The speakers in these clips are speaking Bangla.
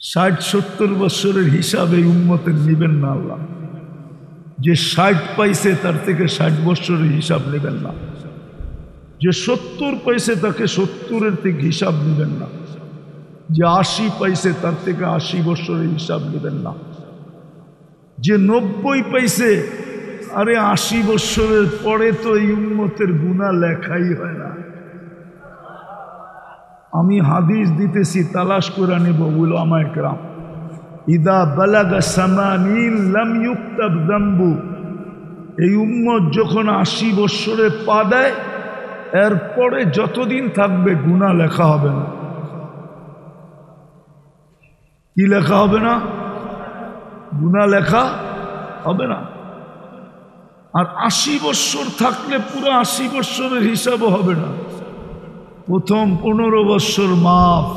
60-70 বছরের হিসাব এই উম্মতের নেবেন না আল্লাহ। যে 60 পাইছে তার থেকে 60 বছরের হিসাব নেবেন না, যে 70 পাইছে তাকে 70-এর থেকে হিসাব নেবেন না, যে 80 পাইছে তার থেকে 80 বছরের হিসাব নেবেন না, যে 90 পাইছে আরে 80 বছরের পরে তো এই উম্মতের গুনাহ লেখাই হয় না। আমি হাদিস দিতেছি, তালাশ করে নেব উলামায়ে কেরাম, ইদা বালাগা সামানিন লাম ইউক্তাব যামবু, এই উম্মত যখন 80 বছরে পা দেয় এরপরে যতদিন থাকবে গুনাহ লেখা হবে না। কি লেখা হবে না? গুনাহ লেখা হবে না। আর 80 বছর থাকলে পুরো 80 বছরের হিসাবও হবে না, প্রথম 15 বছর মাফ।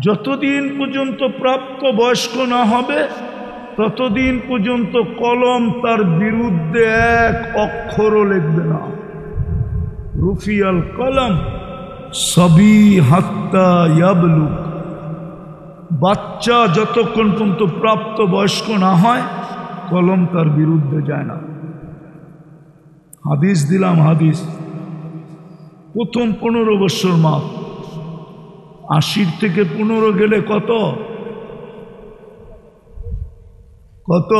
যতদিন পর্যন্ত প্রাপ্ত বয়স্ক না হবে ততদিন পর্যন্ত কলম তার বিরুদ্ধে এক অক্ষরও লিখবে না। রুফিয়াল কলম সবি হাত্তা ইয়াবলুগ, বাচ্চা যতক্ষণ পর্যন্ত প্রাপ্ত বয়স্ক না হয় কলম তার বিরুদ্ধে যায় না। হাদিস দিলাম, হাদিস প্রথম 15 বছর মাপ। 80 থেকে 15 গেলে কত? কত?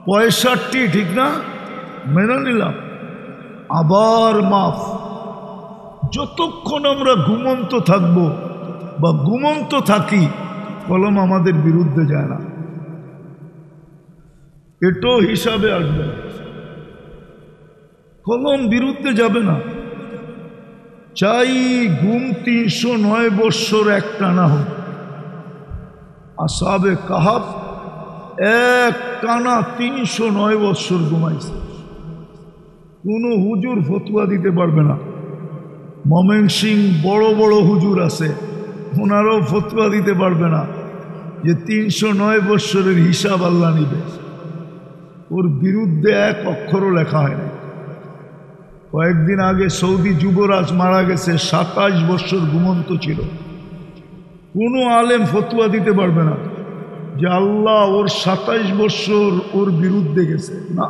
65, ঠিক না? মেনে নিলাম। আবার মাফ। যতক্ষণ আমরা ঘুমন্ত থাকবো বা ঘুমন্ত থাকি কলম আমাদের বিরুদ্ধে যায় না, এটাও হিসাবে আসবে। কলম বিরুদ্ধে যাবে না, চাই ঘুম 309 বৎসর একটানা হোক। আসহাবে কাহাফ এক টানা 309 বৎসর ঘুমাইছে, কোনো হুজুর ফতুয়া দিতে পারবে না। ময়মনসিংহ বড় বড় হুজুর আছে, ওনারাও ফতুয়া দিতে পারবে না যে 309 বৎসরের হিসাব আল্লাহ নিবে। ওর বিরুদ্ধে এক অক্ষরও লেখা হয় না। কয়েকদিন আগে সৌদি যুবরাজ মারা গেছে, 27 বৎসর ঘুমন্ত ছিল। কোনো আলেম ফতুয়া দিতে পারবে না যে আল্লাহ ওর 27 বৎসর ওর বিরুদ্ধে গেছে, না,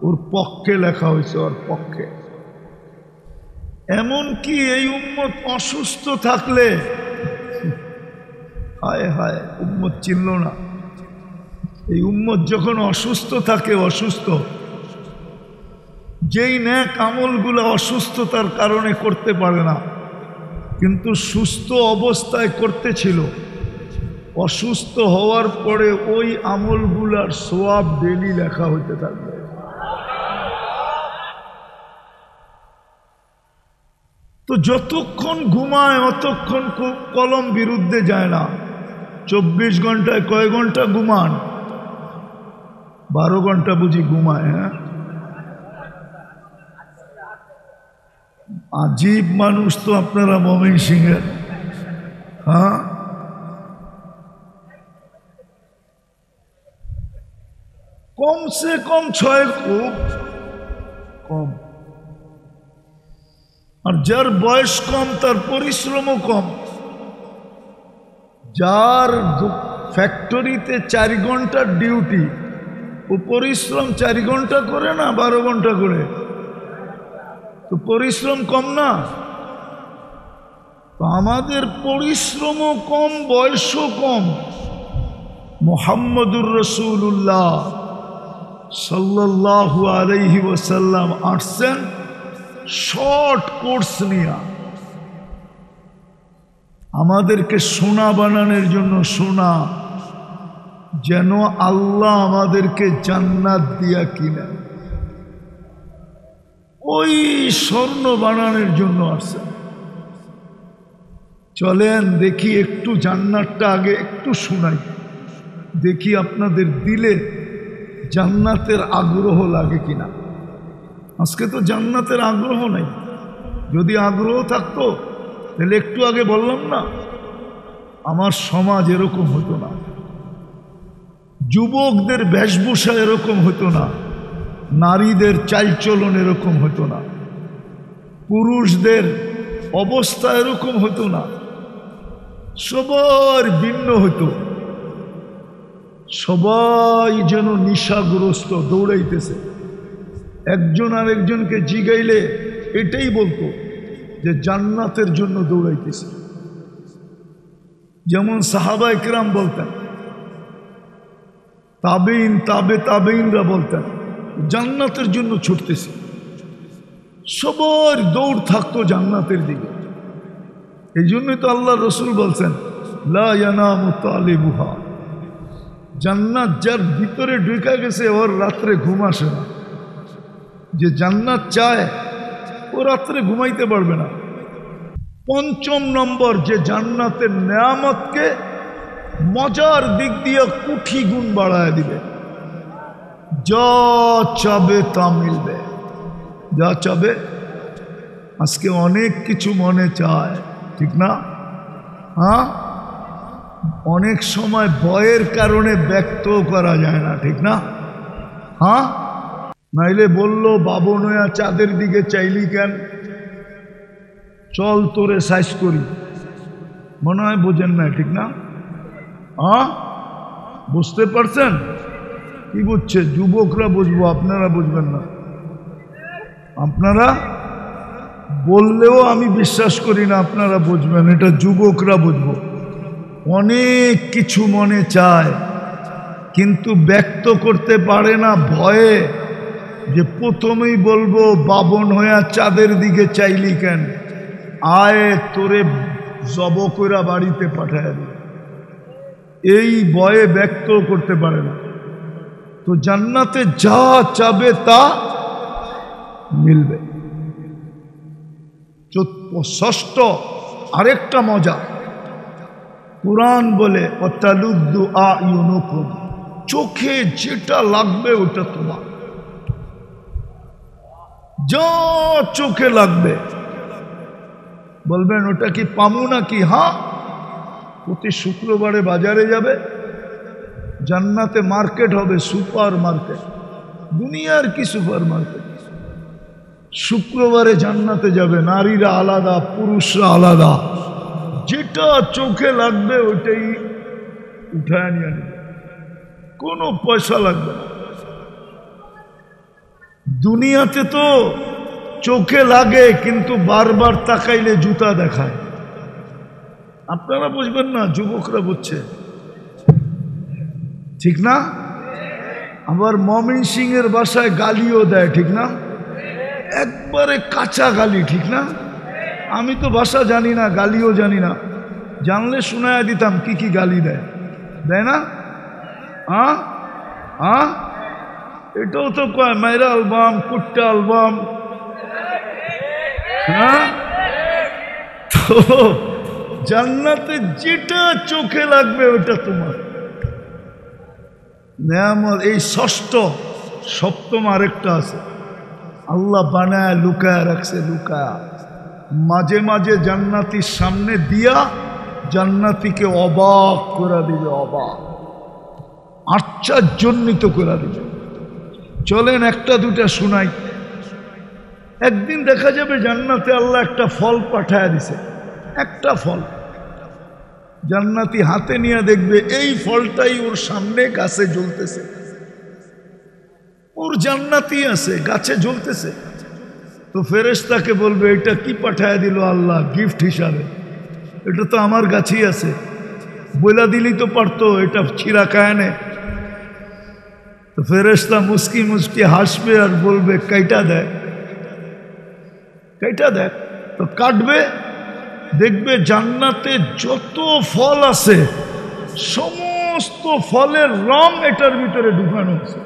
ওর পক্ষে লেখা হয়েছে, ওর পক্ষে। এমনকি এই উম্মত অসুস্থ থাকলে, হায় হায় উম্মত চিনল না। এই উম্মত যখন অসুস্থ থাকে, অসুস্থ, যেই নেক আমলগুলো অসুস্থতার কারণে করতে পারে না কিন্তু সুস্থ অবস্থায় করতেছিল, অসুস্থ হওয়ার পরে ওই আমলগুলার সওয়াব ডেলি লেখা হইতে থাকবে। তো যতক্ষণ ঘুমায় অতক্ষণ কলম বিরুদ্ধে যায় না। 24 ঘন্টায় কয় ঘন্টা ঘুমান? 12 ঘন্টা বুঝি ঘুমায়? হ্যাঁ, আজীব মানুষ তো আপনারা ময়মনসিংহের। হ্যাঁ, কমসে কম 6, খুব কম। আর যার বয়স কম তার পরিশ্রমও কম। যার ফ্যাক্টরিতে 4 ঘন্টার ডিউটি, ও পরিশ্রম 4 ঘন্টা করে না 12 ঘন্টা করে, তো পরিশ্রম কম না? তো আমাদের পরিশ্রমও কম, বয়সও কম। মুহাম্মদুর রাসূলুল্লাহ সাল্লাল্লাহু আলাইহি ওয়াসাল্লাম আসছেন শর্ট কোর্স নিয়ে, আমাদেরকে সোনা বানানোর জন্য। সোনা যেন আল্লাহ আমাদেরকে জান্নাত দিয়া কিনে, ওই স্বর্ণ বানানোর জন্য আসছেন। চলেন দেখি একটু জান্নাতটা আগে একটু শোনাই, দেখি আপনাদের দিলে জান্নাতের আগ্রহ লাগে কিনা। আজকে তো জান্নাতের আগ্রহ নাই। যদি আগ্রহ থাকতো তাহলে একটু আগে বললাম না, আমার সমাজ এরকম হতো না, যুবকদের বেশভূষা এরকম হতো না, নারীদের চালচলন এরকম হতো না। পুরুষদের অবস্থা এরকম হতো না, সবার ভিন্ন হতো। সবাই যেন নেশাগ্রস্ত, দৌড়াইতেছে। একজন আরেকজনকে জিগাইলে এটাই বলতো যে জান্নাতের জন্য দৌড়াইতেছে। যেমন সাহাবা ইকরাম বলতেন, তাবেইন তাবেইনরা বলতেন জান্নাতের জন্য ছুটতেছি। সবার দৌড় থাকতো জান্নাতের দিকে। এই জন্যই তো আল্লাহ রসুল বলছেন, লা ইয়ানামু তালিবুহা, জান্নাত যার ভিতরে ঢুকে গেছে ওর রাত্রে ঘুম আসে না। যে জান্নাত চায় ও রাত্রে ঘুমাইতে পারবে না। পঞ্চম নম্বর, যে জান্নাতের নেয়ামতকে মজার দিক দিয়ে কুঠি গুণ বাড়ায় দিবে। যা চাবে তা মিলবে, যা চাবে। আজকে অনেক কিছু মনে চায়, ঠিক না? হ্যাঁ, অনেক সময় ভয়ের কারণে ব্যক্ত করা যায় না, ঠিক না? হ্যাঁ, নাইলে বলল বাবনয়া চাঁদের দিকে চাইলি কেন? চল তোরে সাইজ করি, মনে হয় বোঝেন না, ঠিক না? হ্যাঁ, বুঝতে পারছেন? কি বুঝছে? যুবকরা বুঝবো, আপনারা বুঝবেন না। আপনারা বললেও আমি বিশ্বাস করি না আপনারা বুঝবেন, এটা যুবকরা বুঝবো। অনেক কিছু মনে চায় কিন্তু ব্যক্ত করতে পারে না ভয়ে, যে প্রথমেই বলবো বাবন হইয়া চাঁদের দিকে চাইলি কেন, আয় তোরে জব কইরা বাড়িতে পাঠায় দিই, এই ভয়ে ব্যক্ত করতে পারে না। তো জান্নাতে যা চাবে তা মিলবে। ষষ্ঠ আরেকটা মজা, কুরআন বলে ওয়াতালুদ্দু আয়ুনুকুম, চোখে যেটা লাগবে ওটা তোমার, যা চোখে লাগবে। বলবেন ওটা কি পামু নাকি? হ্যাঁ, প্রতি শুক্রবারে বাজারে যাবে, জান্নাতে মার্কেট হবে, সুপার মার্কেট, দুনিয়ার কি সুপার মার্কেট। শুক্রবারে জান্নাতে যাবে, নারীরা আলাদা, পুরুষরা আলাদা, যেটা চোখে লাগবে ওইটাই উঠায় নিয়ে নেবে, কোনো পয়সা লাগবে না। দুনিয়াতে তো চোখে লাগে কিন্তু বারবার তাকাইলে জুতা দেখায়। আপনারা বুঝবেন না, যুবকরা বুঝছে, ঠিক না? আবার মমিন সিং এর বাসায় গালিও দেয়, ঠিক না? একবারে কাঁচা গালি, ঠিক না? আমি তো ভাষা জানি না, গালিও জানি না, জানলে শোনায় দিতাম কি কি গালি দেয়, দেয় না? এটাও তো কয় মাইরা আলবাম, কুট্টা আলবাম। হ্যাঁ, তো জান্নাতে যেটা চোখে লাগবে ওটা তোমার নেয়ামত। এই ষষ্ঠ। সপ্তম আরেকটা আছে, আল্লাহ বানায় লুকায় রাখছে, লুকায় মাঝে মাঝে জান্নাতির সামনে দিয়া জান্নাতিকে অবাক করে দিবে, অবাক আশ্চর্যান্বিত করে দিবে। চলেন একটা দুটা শুনাই। একদিন দেখা যাবে জান্নাতে আল্লাহ একটা ফল পাঠায় দিছে, একটা ফল। জান্নাতি হাতে নিয়ে দেখবে এই ফলটাই ওর সামনে গাছে জ্বলতেছে, ওর জান্নাতি আছে গাছে জ্বলতেছে। তো ফেরেশতাকে বলবে এটা কি পাঠায় দিল আল্লাহ গিফট হিসাবে, এটা তো আমার গাছেই আছে, বইলা দিলি তো পারতো, এটা ছিঁড়া কায়নে। তো ফেরেশতা মুস্কি মুস্কি হাসবে আর বলবে কাইটা দেখ, কাইটা দেখ। তো কাটবে, দেখবে জান্নাতে যত ফল আছে সমস্ত ফলের রং এটার ভিতরে ঢুকানো আছে।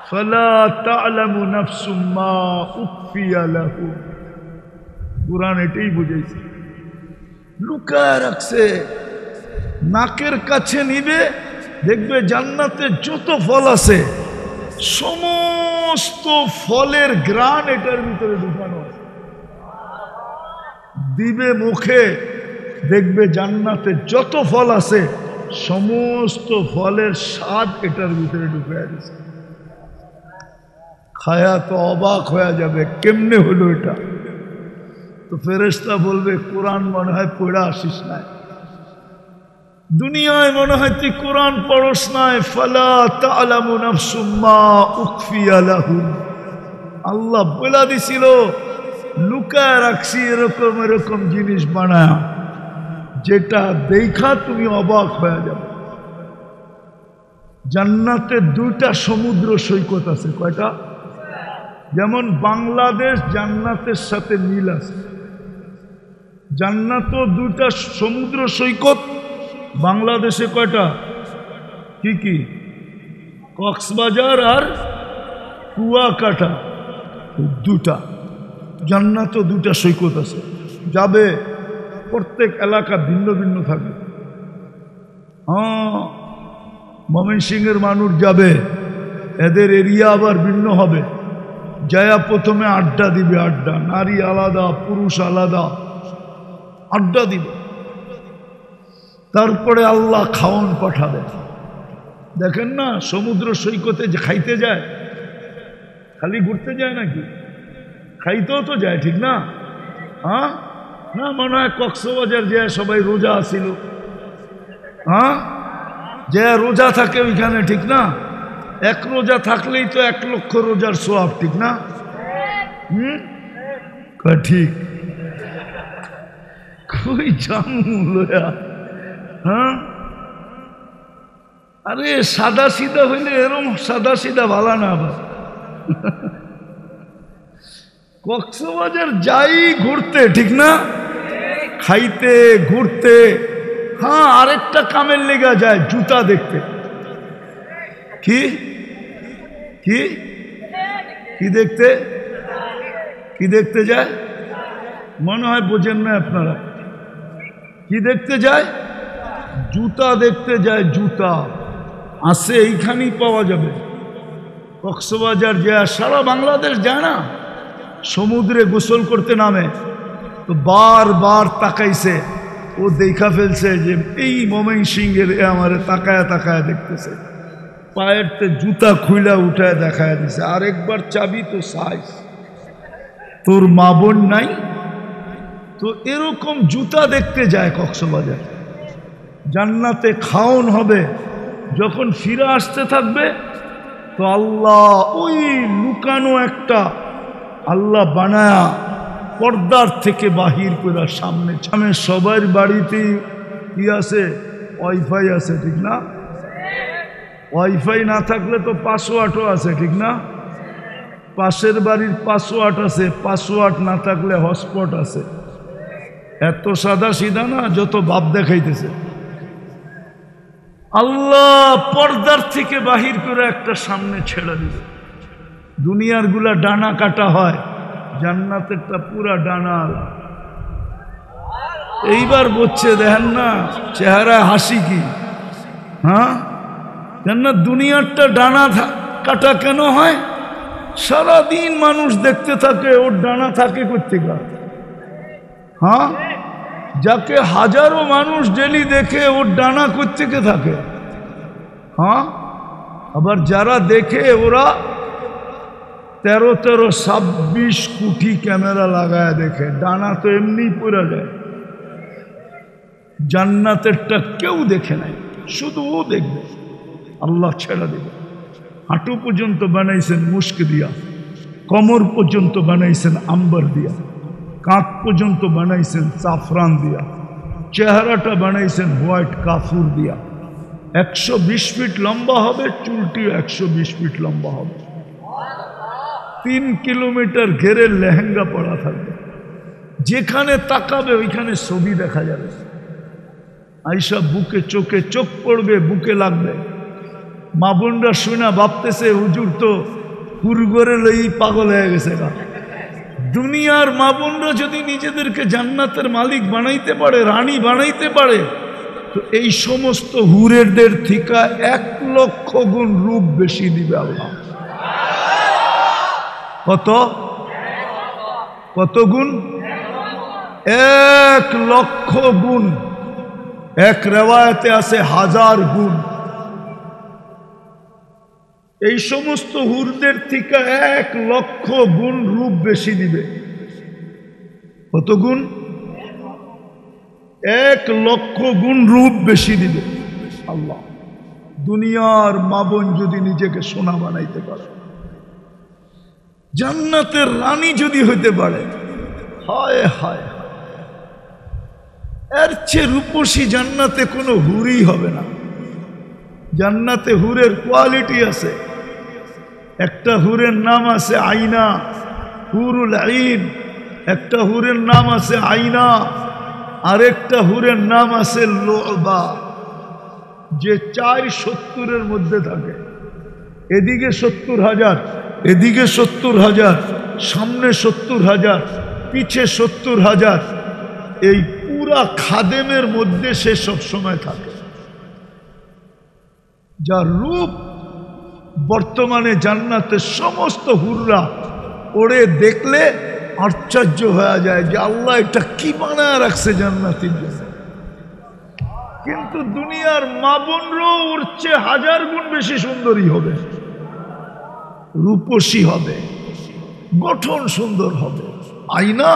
ফালা তা'লামু নাফসুম মা উখফিয়া লাহুম, কুরআন এটাই বুঝাইছে, লুকায় রাখছে। নাকের কাছে নিবে, দেখবে জান্নাতে যত ফল আছে সমস্ত ফলের ঘ্রাণ এটার ভিতরে ঢুকানো আছে। দিবে মুখে, দেখবে জান্নাতে যত ফল আছে সমস্ত ফলের স্বাদ এটার ভিতরে ঢুকে গেছে। খায়া তো অবাক হয়ে যাবে, কেমনে হলো এটা? তো ফেরেশতা বলবে কোরআন মনে হয় পড়া আসিস নাই, দুনিয়ায় মনে হয় তুই কোরআন পড়স নাই। ফালা তা'লামু নাফসুম মা উখফিয়া লাহুম, আল্লাহ বলে দিছিল লুকায় রাখছি এরকম এরকম জিনিস বানায়, যেটা দেখা তুমি অবাক হয়ে যাবে। জান্নাতে দুইটা সমুদ্র সৈকত আছে। কয়টা? যেমন বাংলাদেশ জান্নাতের সাথে মিল আছে, জান্নাতও দুইটা সমুদ্র সৈকত। বাংলাদেশে কয়টা? কি কি? কক্সবাজার আর কুয়াকাটা, দুটা। জান্নাতও দুটা সৈকত আছে, যাবে। প্রত্যেক এলাকা ভিন্ন ভিন্ন থাকবে। হ্যাঁ, ময়মনসিংহের মানুষ যাবে, এদের এরিয়া আবার ভিন্ন হবে। যায়া প্রথমে আড্ডা দিবে, আড্ডা, নারী আলাদা পুরুষ আলাদা, আড্ডা দিবে। তারপরে আল্লাহ খাওয়ান পাঠাবে। দেখেন না সমুদ্র সৈকতে যে খাইতে যায়, খালি ঘুরতে যায় নাকি, খাইতেও তো যায়, ঠিক না? হ্যাঁ না, মনে হয় কক্সবাজার যে সবাই রোজা আসিল, হ্যাঁ, যে রোজা থাকে ওইখানে, ঠিক না? এক রোজা থাকলেই তো 1 লক্ষ রোজার সওয়াব, ঠিক না? ঠিক। কই জামুয়া? হ্যাঁ, আরে সাদা সিধা হইলে এরম সাদা সিধা ভালো না। আবার কক্সবাজার যাই ঘুরতে, ঠিক না? খাইতে ঘুরতে। হ্যাঁ, আরেকটা কামের লেগা যায়, জুতা দেখতে। কি কি কি দেখতে? কি দেখতে যায়? মনে হয় বোঝেন না আপনারা। কি দেখতে যায়? জুতা দেখতে যায়। জুতা আছে, এইখানেই পাওয়া যাবে। কক্সবাজার যায়, সারা বাংলাদেশ যায় না। সমুদ্রে গোসল করতে নামে তো বারবার তাকাইছে, ও দেখা ফেলছে যে এই ময়মনসিংহের আমারে তাকায়া তাকায়া দেখতেছে। পায়ের তে জুতা খুইলা উঠায় দেখায় দিছে, আরেকবার চাবি তো সাইজ, তোর মা বোন নাই? তো এরকম জুতা দেখতে যায় কক্সবাজার। জান্নাতে খাওন হবে, যখন ফিরে আসতে থাকবে তো আল্লাহ ওই লুকানো একটা আল্লাহ বানায়া পর্দার থেকে বাহির করে সামনে সামনে। সবার বাড়িতেই কি আছে? ওয়াইফাই আছে, ঠিক না? ওয়াইফাই না থাকলে তো পাসওয়ার্ডও আছে, ঠিক না? পাশের বাড়ির পাসওয়ার্ড আছে, পাসওয়ার্ড না থাকলে হটস্পট আছে। এত সাদা সিধা না, যত ভাব দেখাইতেছে। আল্লাহ পর্দার থেকে বাহির করে একটা সামনে ছেড়ে দিবে। দুনিয়ার গুলা ডানা কাটা হয়, জান্নাতেরটা পুরা ডানা। এইবার বলছে দেখেন না চেহারা হাসি কি? হ্যাঁ, জান্নাত দুনিয়ারটা ডানা কাটা কেন হয়? সারাদিন মানুষ দেখতে থাকে, ওর ডানা থাকে কোত্থেকে? হ্যাঁ, যাকে হাজারো মানুষ ডেলি দেখে, ওর ডানা কোত্থেকে থাকে? হ্যাঁ, আবার যারা দেখে ওরা 13-26 কোটি ক্যামেরা লাগায় দেখে, ডানা তো এমনি পড়ে যায়। জান্নাতেরটা কেউ দেখে নাই, শুধু ও দেখবে। আল্লাহ ছেড়ে দেবে। হাঁটু পর্যন্ত বানাইছেন মুস্ক দিয়া, কোমর পর্যন্ত বানাইছেন আম্বার দিয়া, কাঁধ পর্যন্ত বানাইছেন জাফরান দিয়া, চেহারাটা বানাইছেন হোয়াইট কাফুর দিয়া। 120 ফিট লম্বা হবে, চুলটি 120 ফিট লম্বা হবে। 3 কিলোমিটার ঘেরে লেহেঙ্গা পরা থাকবে, যেখানে তাকাবে ওইখানে ছবি দেখা যাবে। আইসা বুকে চোখে চোখ পড়বে, বুকে লাগবে। মা বোনরা শুনা ভাবতেছে হুজুর তো হুরগরে লই পাগল হয়ে গেছে। দুনিয়ার মা বোনরা যদি নিজেদেরকে জান্নাতের মালিক বানাইতে পারে, রানী বানাইতে পারে, তো এই সমস্ত হুরেরদের থেকে 1 লক্ষ গুণ রূপ বেশি দিবে আল্লাহ। কত কত গুণ? 1 লক্ষ গুণ। এক রেওয়ায়েতে আছে 1000 গুণ। এই সমস্ত হুরদের থেকে 1,00,000 গুণ রূপ বেশি দিবে। কত গুণ? 1,00,000 গুণ রূপ বেশি দিবে আল্লাহ। দুনিয়ার মা বোন যদি নিজেকে সোনা বানাইতে পারে, জান্নাতের রানী যদি হইতে পারে, হায় হায়, এর চেয়ে রূপসী জান্নাতে কোনো হুরই হবে না। জান্নাতে হুরের কোয়ালিটি আছে। একটা হুরের নাম আছে আইনা, হুরুল আইন। একটা হুরের নাম আছে আইনা, আরেকটা হুরের নাম আছে লোবা, যে 470-এর মধ্যে থাকে। এদিকে 70,000, এদিকে 70,000, সামনে 70,000, পিছে 70,000। এই পুরা খাদেমের মধ্যে সে সব সময় থাকে। যার রূপ বর্তমানে জান্নাতের সমস্ত হুররা ওরে দেখলে আশ্চর্য হয়ে যায় যে আল্লাহ এটা কি বানায় রাখছে জান্নাতের জন্য। কিন্তু দুনিয়ার মা বোনরাও ওর চেয়ে 1000 গুণ বেশি সুন্দরী হবে, রূপসী হবে, গঠন সুন্দর হবে। আয়না,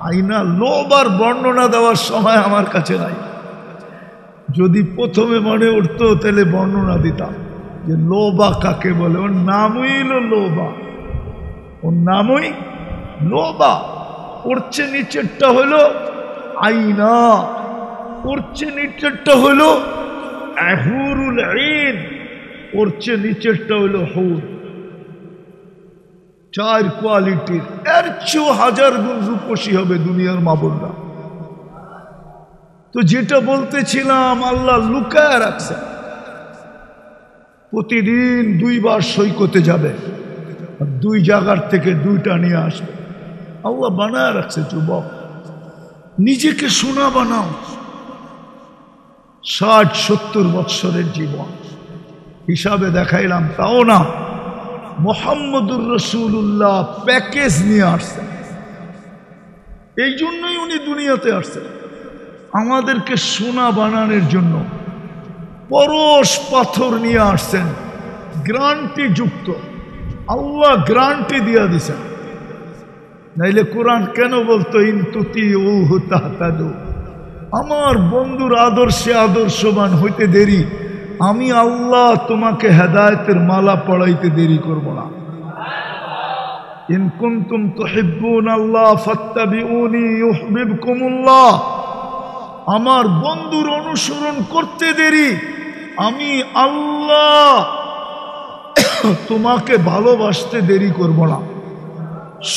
আয়না লোবার বর্ণনা দেওয়ার সময় আমার কাছে নাই। যদি প্রথমে মনে উঠতো তাহলে বর্ণনা দিতাম যে লোবা কাকে বলে। ওর নামই হলো লোবা, ওর নামই লোবা। ওর চেয়ে নিচেরটা হলো আইনা, ওর চেয়ে নিচেরটা হলো হুরুল আইন, ওর চেয়ে নিচেরটা হলো হুর। 4 কোয়ালিটির। এর চেয়েও 1000 গুণ রূপসী হবে দুনিয়ার মা বোনরা। তো যেটা বলতেছিলাম, আল্লাহ লুকায় রাখছে। প্রতিদিন 2 বার সৈকতে যাবে, 2 জায়গার থেকে 2টা নিয়ে আসবে। আল্লাহ বানায় রাখছে। যুবক, নিজেকে সোনা বানাও। 60-70 বৎসরের জীবন হিসাবে দেখাইলাম, তাও না। মুহাম্মদুর রাসূলুল্লাহ প্যাকেজ নিয়ে আসছেন। এই জন্যই উনি দুনিয়াতে আসছেন, আমাদেরকে সোনা বানানোর জন্য। পরশ পাথর নিয়ে আসছেন, গ্যারান্টি যুক্ত। আল্লাহ গ্যারান্টি দিয়া দিছেন। নাইলে কোরআন কেন বলতো ইনতুতিউহু তাহতাদু? আমার বন্ধুর আদর্শে আদর্শবান হইতে দেরি, আমি আল্লাহ তোমাকে হেদায়েতের মালা পড়াইতে দেরি করব না। ইন কুনতুম তুহিব্বুনাল্লাহ ফাত্তাবিউনি ইউহিব্বুকুমুল্লাহ। আমার বন্ধুর অনুসরণ করতে দেরি, আমি আল্লাহ তোমাকে ভালোবাসতে দেরি করব না।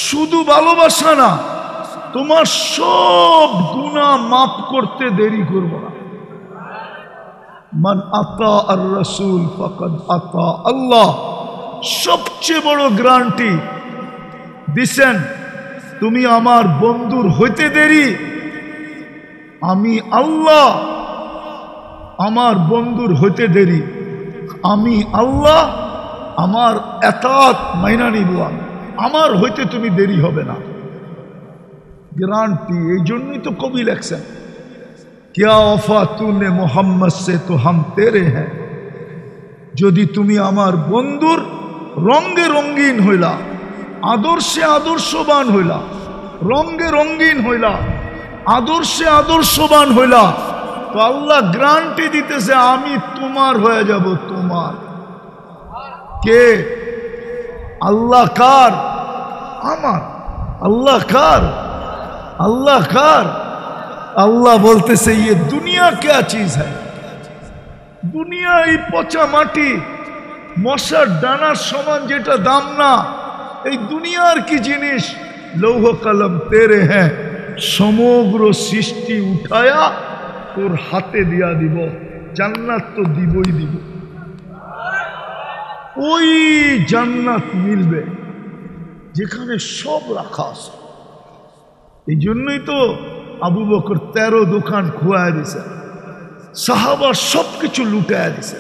শুধু ভালোবাসা না, তোমার সব গুনাহ মাফ করতে দেরি করব না। মান আতা আর রাসূল ফাকাদ আতা আল্লাহ। সবচেয়ে বড় গ্যারান্টি দিছেন, তুমি আমার বন্ধুর হইতে দেরি, আমি আল্লাহ আমার বন্ধুর হইতে দেরি, আমি আল্লাহ আমার এতাত মাইনা নিব, আমার হইতে তুমি দেরি হবে না। গ্যারান্টি। এই জন্যই তো কবি লেখছেন, क्या वफा तूने मोहम्मद से तो हम तेरे हैं। যদি তুমি আমার বন্ধুর রঙে রঙিন হইলা, আদর্শে আদর্শবান হইলা, রঙে রঙিন হইলা, আদর্শে আদর্শবান হইলা, তো আল্লাহ গ্যারান্টি দিতেছে আমি তোমার হয়ে যাব। তোমার কে? আল্লাহ কার? আমার। আল্লাহ কার? আল্লাহ কার? আল্লাহ বলতেছে ये दुनिया क्या चीज है? দুনিয়া এই পচা মাটি, মশার ডানার সমান যেটা দাম না, এই দুনিয়ার কি জিনিস? লৌহ কলম তেরে হ্যাঁ, সমগ্র সৃষ্টি উঠায়া তোর হাতে দিয়া দিব, জান্নাত তো দিবই দিব। ওই জান্নাত মিলবে যেখানে সব রাখা আছে। এই জন্যই তো আবু বকর 13 দোকান খোয়া দিছে, সাহাবা সবকিছু লুটায়া দিছে।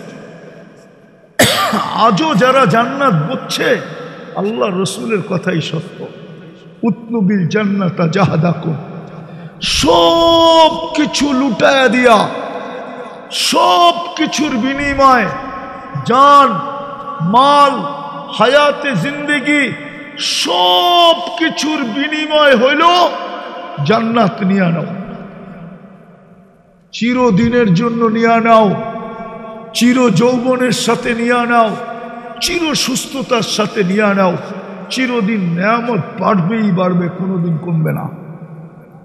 আজও যারা জান্নাত বুঝছে, আল্লাহ রসুলের কথাই সত্য। উতলুবিল জান্নাতা জাহাদাকুম, সব কিছু লুটায়া দিয়া, সব কিছুর বিনিময় জান মাল, হায়াতে জিন্দেগি সব কিছুর বিনিময় হইল জান্নাত নিয়ে নাও, চিরদিনের জন্য নিয়ে নাও, চির যৌবনের সাথে নিয়ে নাও, চির সুস্থতার সাথে নিয়ে নাও, চিরদিন নেয়ামত বাড়বেই বাড়বে, কোনোদিন কমবে না।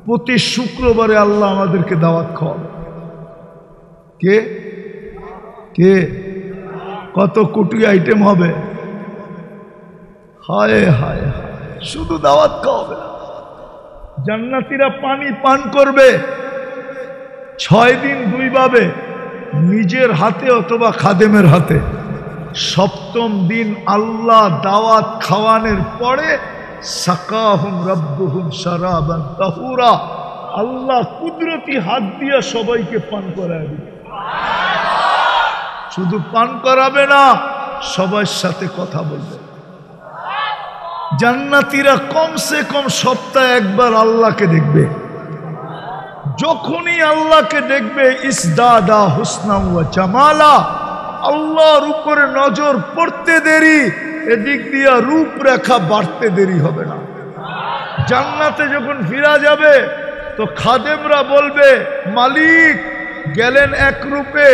প্রতি শুক্রবারে আল্লাহ আমাদেরকে দাওয়াত খাওয়াবে। কে কে কত কোটি আইটেম হবে, হায় হায় হায়, শুধু দাওয়াত খাওয়াবে না, জান্নাতীরা পানি পান করবে 6 দিন 2 ভাবে, নিজের হাতে অথবা খাদেমের হাতে। 7ম দিন আল্লাহ দাওয়াত খাওয়ানোর পরে সাকাহুম রাব্বুহুম শারাবান তাহুরা, আল্লাহ কুদরতি হাত দিয়ে সবাইকে পান করায় দিবে। শুধু পান করাবে না, সবার সাথে কথা বলবে। জান্নাতীরা কমসে কম সপ্তাহে একবার আল্লাহকে দেখবে। যখনই আল্লাহকে দেখবে ইসদাদা হুসনা ওয়া জামালা, আল্লাহর উপরে নজর পড়তে দেরি, এদিক দিয়া রূপরেখা বাড়তে দেরি হবে না। জান্নাতে যখন ফিরা যাবে তো খাদেমরা বলবে, মালিক গেলেন এক রূপে,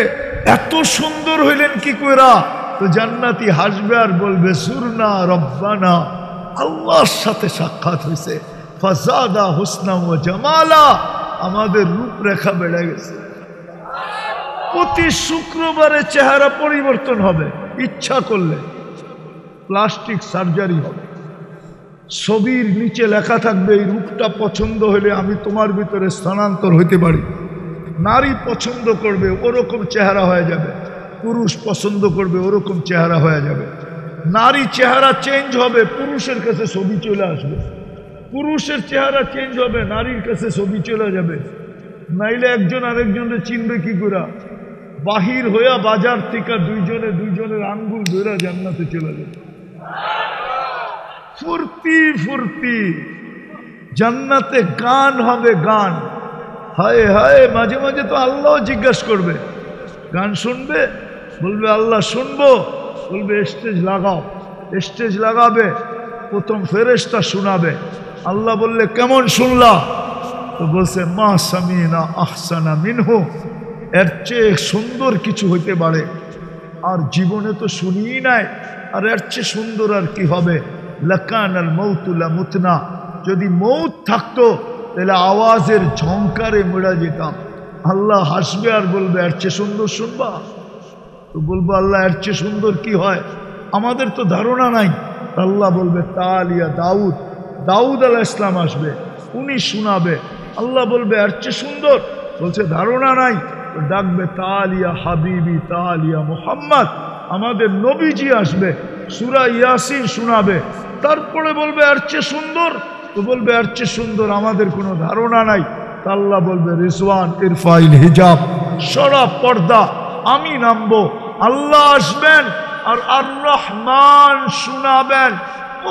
এত সুন্দর হইলেন কি কইরা? তো জান্নাতি হাসবে আর বলবে, সুরনা রব্বানা, আল্লাহর সাথে সাক্ষাৎ হয়েছে, ফাজাদা হুসনা ওয়া জামালা, আমাদের রূপরেখা বেড়ে গেছে। প্রতি শুক্রবারে চেহারা পরিবর্তন হবে, ইচ্ছা করলে প্লাস্টিক সার্জারি হবে। ছবির নিচে লেখা থাকবে, এই রূপটা পছন্দ হলে আমি তোমার ভিতরে স্থানান্তর হইতে পারি। নারী পছন্দ করবে, ওরকম চেহারা হয়ে যাবে। পুরুষ পছন্দ করবে, ওরকম চেহারা হয়ে যাবে। নারী চেহারা চেঞ্জ হবে, পুরুষের কাছে ছবি চলে আসবে। পুরুষের চেহারা চেঞ্জ হবে, নারীর কাছে ছবি চলে যাবে। নাইলে একজন আরেকজনের চিনবে কি করে? বাহির হইয়া বাজার থেকে দুইজনের আঙ্গুল ধরে জান্নাতে চলে যাবে। ফুর্তি ফুর্তি, জান্নাতে গান হবে, গান। হায় হায়, মাঝে মাঝে তো আল্লাহ জিজ্ঞাসা করবে, গান শুনবে? বলবে আল্লাহ শুনবো। বলবে স্টেজ লাগাও। স্টেজ লাগাবে, প্রথম ফেরেশতা শোনাবে। আল্লাহ বললে কেমন শুনলা? তো বলছে মা সামিনা আহসানা মিনহু, এর চেয়ে সুন্দর কিছু হইতে পারে আর জীবনে তো শুনিই নাই, আর এর চেয়ে সুন্দর আর কি হবে? লাকানাল মাউতু লামুতনা, যদি মৌত থাকতো তাহলে আওয়াজের ঝংকারে মরে যেতাম। আল্লাহ হাসবে আর বলবে এর চেয়ে সুন্দর শুনবা? তো বলবো আল্লাহ এর চেয়ে সুন্দর কি হয়? আমাদের তো ধারণা নাই। আল্লাহ বলবে তালিয়া দাউদ, দাউদ আলাইহিস সালাম আসবে, উনি শোনাবে। আল্লাহ বলবে এর চেয়ে সুন্দর? বলছে ধারণা নাই। তো ডাকবে তালিয়া হাবিবি তালিয়া মুহাম্মদ, আমাদের নবীজি আসবে, সূরা ইয়াসিন শোনাবে। তারপরে বলবে এর চেয়ে সুন্দর? তো বলবে এর চেয়ে সুন্দর আমাদের কোনো ধারণা নাই। তা আল্লাহ বলবে রিজওয়ান ইরফাইল হিজাব, সরা পর্দা, আমি নামবো। আল্লাহ আসবেন আর আর রহমান শোনাবেন।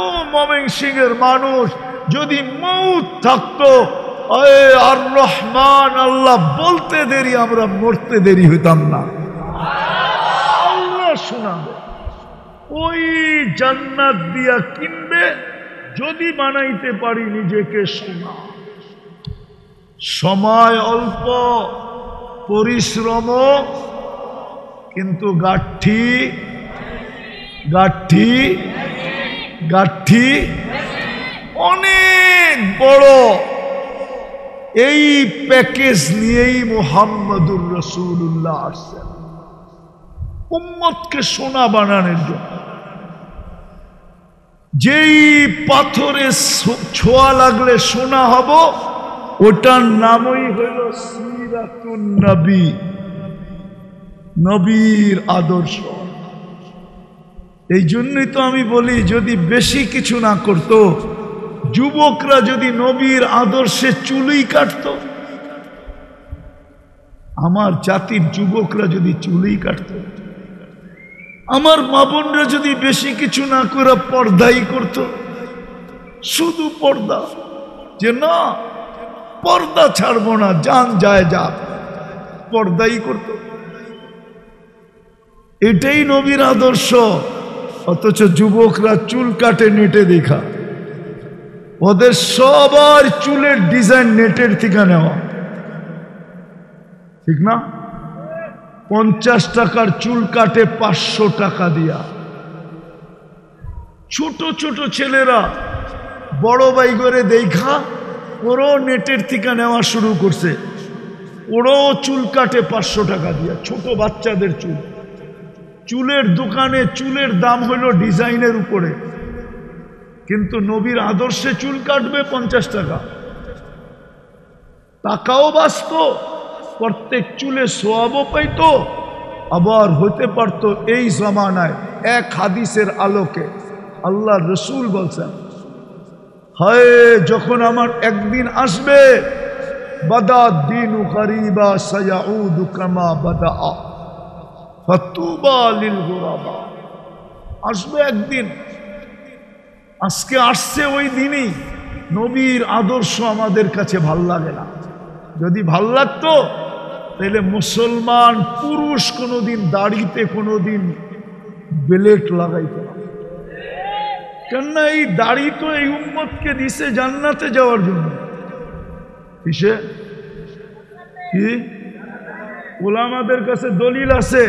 ও ময়মনসিংহের মানুষ, যদি মৌত থাকতো, আর রহমান আল্লাহ বলতে দেরি, আমরা মরতে দেরি হইতাম না। আল্লাহ শোনাবে। ওই জান্নাত দিয়া কিনবে, যদি বানাইতে পারি নিজেকে সোনা। সময় অল্প, পরিশ্রম কিন্তু গাঠি গাঠি গাঠি অনেক বড়। এই প্যাকেজ নিয়েই মুহাম্মদুর রাসূলুল্লাহ আসছেন উম্মতকে সোনা বানানোর জন্য। যেই পাথরে ছোঁয়া লাগলে সোনা হব, ওটার নামই হইল সিরাতুন নবী, নবীর আদর্শ। এই জন্যই তো আমি বলি, যদি বেশি কিছু না করত, যুবকরা যদি নবীর আদর্শে চুলই কাটত, আমার জাতির যুবকরা যদি চুলই কাটত, আমার মা বোনরা যদি বেশি কিছু না করে পর্দাই করত, শুধু পর্দা, যে না পর্দা ছাড়বো না, জান যায় যা, পর্দাই করত। এটাই নবীর আদর্শ। অথচ যুবকরা চুল কাটে নেটে দেখা। ওদের সবার চুলের ডিজাইন নেটের থেকে নেওয়া, ঠিক না? 50 টাকার চুল কাটে 500 টাকা দিয়া। ছোট ছোট ছেলেরা বড় ভাই করে দেখা ওরও নেটের থেকে নেওয়া শুরু করছে, ওরও চুল কাটে 500 টাকা দিয়া। ছোট বাচ্চাদের চুল, চুলের দোকানে চুলের দাম হলো ডিজাইনের উপরে, কিন্তু নবীর আদর্শে চুল কাটবে 50 টাকা। টাকাও বাঁচত, প্রত্যেক চুলে সোয়াবও পাইত। আবার হতে পারত এই জমানায় এক হাদিসের আলোকে আল্লাহ রসুল বলছেন, হায় যখন আমার একদিন আসবে, বাদা দিনু করিবা সায়াউদু কামা বাদা ফাতুবা লিল গুরাবা। আসবে একদিন, আজকে আসছে ওই দিনই। নবীর আদর্শ আমাদের কাছে ভাল লাগে না। যদি ভাল লাগতো তাহলে মুসলমান পুরুষ কোনোদিন দাড়িতে কোনোদিন বেলেট লাগাইতো না। কেননা এই দাড়ি তো এই উম্মতকে দিছে জান্নাতে যাওয়ার জন্য। কিসে কি ওলামাদের কাছে দলিল আছে,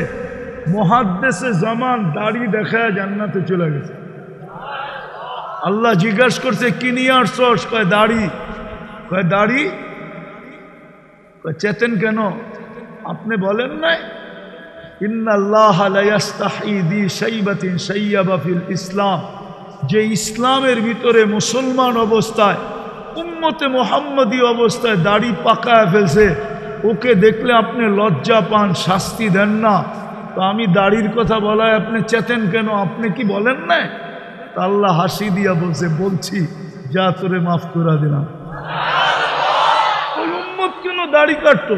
মুহাদ্দিসে জামান দাড়ি দেখায় জান্নাতে চলে গেছে। আল্লাহ জিজ্ঞাসা করছে কি নিয়ে আসছস? কয় দাড়ি। কয় দাড়ি? কয় চেতেন কেন? আপনি বলেন নাই ইন্নাল্লাহ লা ইস্তাহি বি শাইবাতিন শাইয়াবা ফিল ইসলাম, যে ইসলামের ভিতরে মুসলমান অবস্থায় উম্মতে মুহাম্মদী অবস্থায় দাড়ি পাকায় ফেলছে, ওকে দেখলে আপনি লজ্জা পান, শাস্তি দেন না। তো আমি দাড়ির কথা বলায় আপনি চেতেন কেন? আপনি কি বলেন নাই? আল্লাহ হাসি দিয়া বলছে, বলছি যা তোরে মাফ করে দিলাম। ওই উম্মত কেন দাড়ি কাটতো?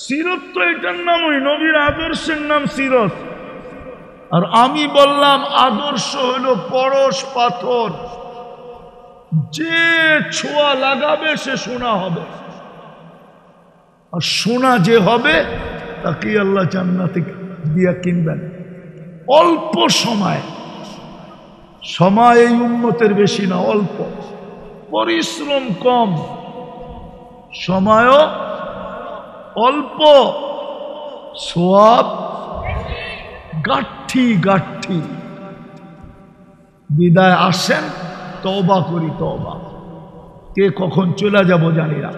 সিরত তো এটার নামই, নবীর আদর্শের নাম সিরত। আর আমি বললাম আদর্শ হলো পরশ পাথর, যে ছোঁয়া লাগাবে সে সোনা হবে, আর সোনা যে হবে তাকে আল্লাহ জান্নাতে দিয়া কিনবেন। অল্প সময়, সময় এই উম্মতের বেশি না, অল্প, পরিশ্রম কম, সময়ও অল্প, সওয়াব গাঠি গাঠি। বিদায় আসেন, তওবা করি তওবা। কে কখন চলে যাব জানি না।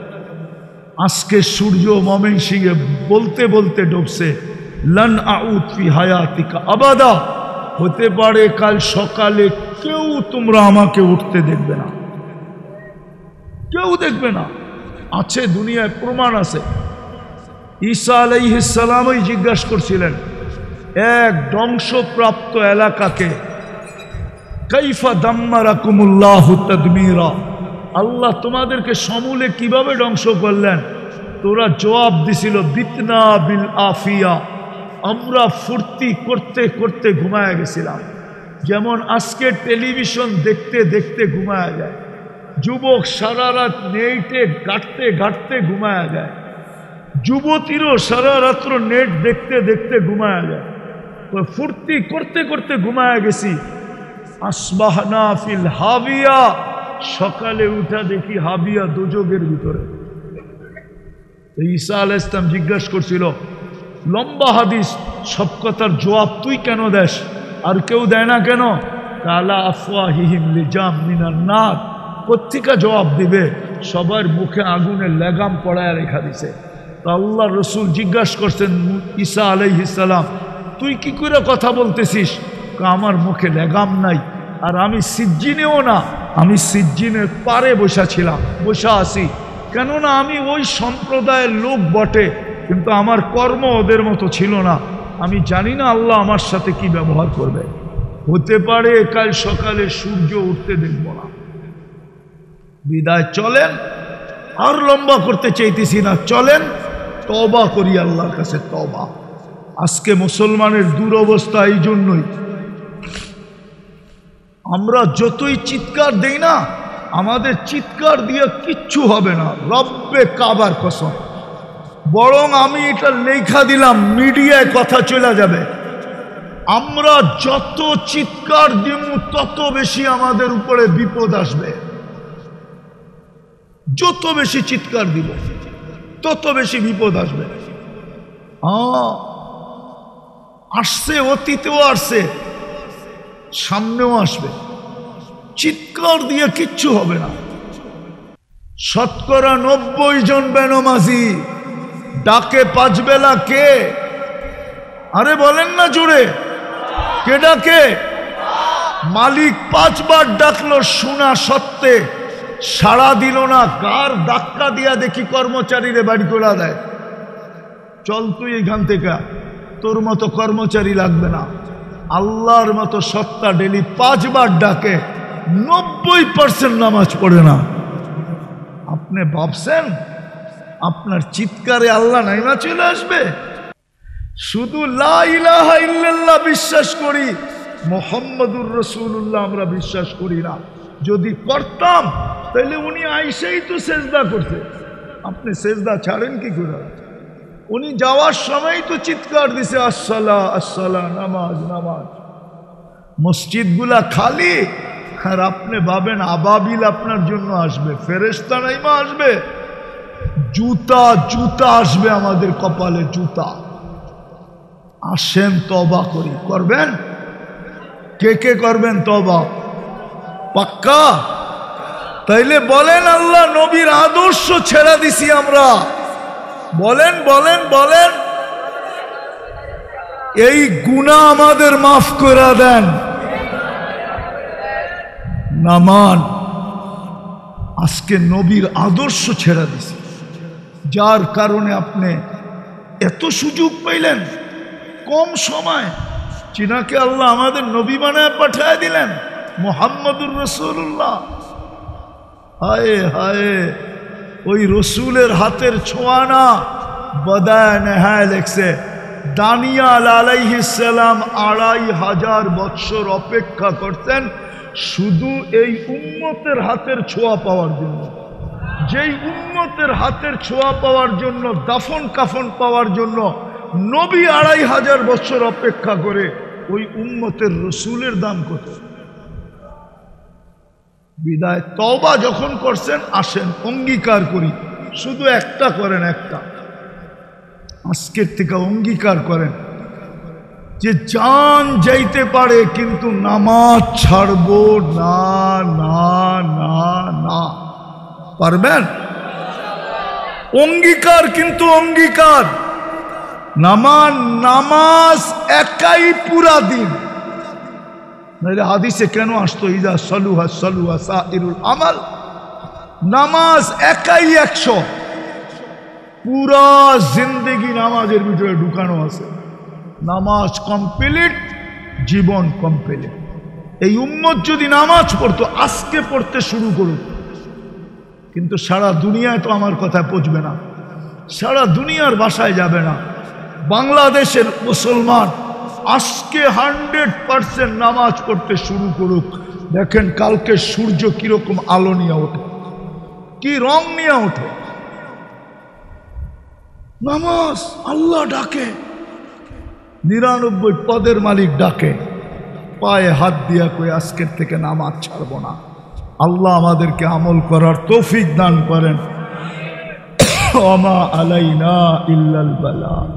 আজকে সূর্য ময়মনসিংহে বলতে বলতে ডুবছে, লান আউদ ফি হায়াতিকা আবাদা। হতে পারে কাল সকালে কেউ তোমরা আমাকে উঠতে দেখবে না, কেউ দেখবে না। আছে দুনিয়ায় প্রমাণ আছে। ঈসা আলাইহিস সালামই জিজ্ঞাসা করছিলেন এক ধ্বংসপ্রাপ্ত এলাকাকে, কাইফা দাম্মারাকুমুল্লাহু তাদমীরা, আল্লাহ তোমাদেরকে সমূলে কিভাবে ধ্বংস করলেন? তোরা জবাব দিছিল বিতনা বিল আফিয়া, আমরা ফুর্তি করতে করতে ঘুমায়া গেছিলাম। যেমন আজকে টেলিভিশন দেখতে দেখতে ঘুমায়া যায়, যুবক সারা রাত নেটে ঘাটতে ঘাটতে ঘুমায়া যায়, যুবতীরও সারা রাত্র নেট দেখতে দেখতে ঘুমায়া যায়। তো ফুর্তি করতে করতে ঘুমায়া গেছি। আসবাহনা ফিল হাবিয়া, সকালে উঠা দেখি হাবিয়া দোজখের ভিতরে। ঈসা আলাইহিস সালাম জিজ্ঞাসা করছিল, লম্বা হাদিস, সব কথার জবাব তুই কেন দেস, আর কেউ দেয় না কেন? কালা আফওয়াহিহিম লিজাম মিনান নার, কোত্থেকে জবাব দিবে? সবার মুখে আগুনের লেগাম পড়ায় রেখা দিছে। তো আল্লাহ রসুল জিজ্ঞাসা করছেন ঈসা আলাইহিস সালাম, তুই কি করে কথা বলতেছিস? আমার মুখে লেগাম নাই, আর আমি সিজ্জিনেও না, আমি সিজ্জিনের পারে বসা আছি। কেননা আমি ওই সম্প্রদায়ের লোক বটে, কিন্তু আমার কর্ম ওদের মতো ছিল না। আমি জানি না আল্লাহ আমার সাথে কি ব্যবহার করবে। হতে পারে কাল সকালে সূর্য উঠতে দেখব না। বিদায় চলেন, আর লম্বা করতে চাইতেছি না, চলেন তওবা করি আল্লাহর কাছে, তওবা। আজকে মুসলমানের দুরবস্থা এই জন্যই, আমরা যতই চিৎকার দেই না, আমাদের চিৎকার দিয়ে কিচ্ছু হবে না, রব্বে কাবার কসম। বরং আমি এটা লেখা দিলাম, মিডিয়ায় কথা চলে যাবে, আমরা যত চিৎকার দিব তত বেশি আমাদের উপরে বিপদ আসবে। যত বেশি চিৎকার দিব তত বেশি বিপদ আসবে। আসছে, অতীতেও আসছে, সামনেও আসবে। চিৎকার দিয়ে কিচ্ছু হবে না। শতকরা 90 জন বেনমাজি ডাকে 5 বেলা কে? আরে বলেন না জোরে, কে ডাকে? মালিক 5 বার ডাকলো, শোনা সত্ত্বে সাড়া দিল না। কার ধাক্কা দিয়া দেখি কর্মচারীরে বাড়ি করে দেয়, চল তুই এখান থেকে, তোর মতো কর্মচারী লাগবে না। আল্লাহর মতো সত্তা ডেলি 5 বার ডাকে, 90% নামাজ পড়ে না। আপনি ভাবছেন আপনার চিৎকারে আল্লাহ নাইমা চলে আসবে? শুধু লা ইলাহা ইল্লাল্লাহ বিশ্বাস করি, মুহাম্মাদুর রাসূলুল্লাহ আমরা বিশ্বাস করি না। যদি করতাম তাহলে উনি আইসেই তো সেজদা করতে। আপনি সেজদা ছাড়েন কি করে? উনি যাওয়ার সময় তো চিৎকার দিছে, আসসালা আসসালা, নামাজ নামাজ। মসজিদগুলা খালি, আর আপনি ভাবেন আবাবিল আপনার জন্য আসবে, ফেরেশতা নাইমা আসবে, জুতা জুতা আসবে আমাদের কপালে, জুতা। আসেন তওবা করি। করবেন? কে কে করবেন তওবা? পাক্কা? তাইলে বলেন আল্লাহ নবীর আদর্শ ছেড়ে দিছি আমরা। বলেন বলেন বলেন, এই গুনাহ আমাদের মাফ করে দেন। নামান আজকে নবীর আদর্শ ছেড়ে দিছি, যার কারণে আপনি এত সুযোগ পাইলেন কম সময়। চিনাকে আল্লাহ আমাদের নবী বানায় পাঠিয়ে দিলেন, মুহাম্মাদুর রাসূলুল্লাহ। হায় হায়, ওই রসুলের হাতের ছোঁয়া না, বদায় নেহায় লেখছে দানিয়াল আলাইহিস সালাম 2500 বৎসর অপেক্ষা করতেন শুধু এই উম্মতের হাতের ছোঁয়া পাওয়ার জন্য। যেই উম্মতের হাতের ছোঁয়া পাওয়ার জন্য, দাফন কাফন পাওয়ার জন্য নবী 2500 বছর অপেক্ষা করে, ওই উম্মতের রসুলের দাম কত? বিদায় তওবা যখন করছেন, আসেন অঙ্গীকার করি, শুধু একটা করেন, একটা আজকের থেকে অঙ্গীকার করেন যে জান যাইতে পারে কিন্তু নামাজ ছাড়বো না, না না না। পারবেন? অঙ্গীকার, কিন্তু অঙ্গীকার। নামাজ একাই পুরা দিন। হাদিসে কেন আসতো ইদা সালুহা সালুহা সাইরুল আমাল? নামাজ একাই 100, পুরা জিন্দেগি নামাজের ভিতরে ঢুকানো আছে। নামাজ কমপ্লিট, জীবন কমপ্লিট। এই উম্মত যদি নামাজ পড়তো, আজকে পড়তে শুরু করুক, কিন্তু সারা দুনিয়ায় তো আমার কথা পৌঁছবে না, সারা দুনিয়ার ভাষায় যাবে না। বাংলাদেশের মুসলমান আজকে 100% নামাজ পড়তে শুরু করুক। দেখেন কালকে সূর্য কিরকম আলো নিয়ে ওঠে, কি রং নিয়ে ওঠে। নামাজ আল্লাহ ডাকে, 99 পদের মালিক ডাকে, পায়ে হাত দিয়া কই আজকের থেকে নামাজ ছাড়বো না। আল্লাহ আমাদেরকে আমল করার তৌফিক দান করেন। ওমা আলাইনা ইল্লাল বালাগ।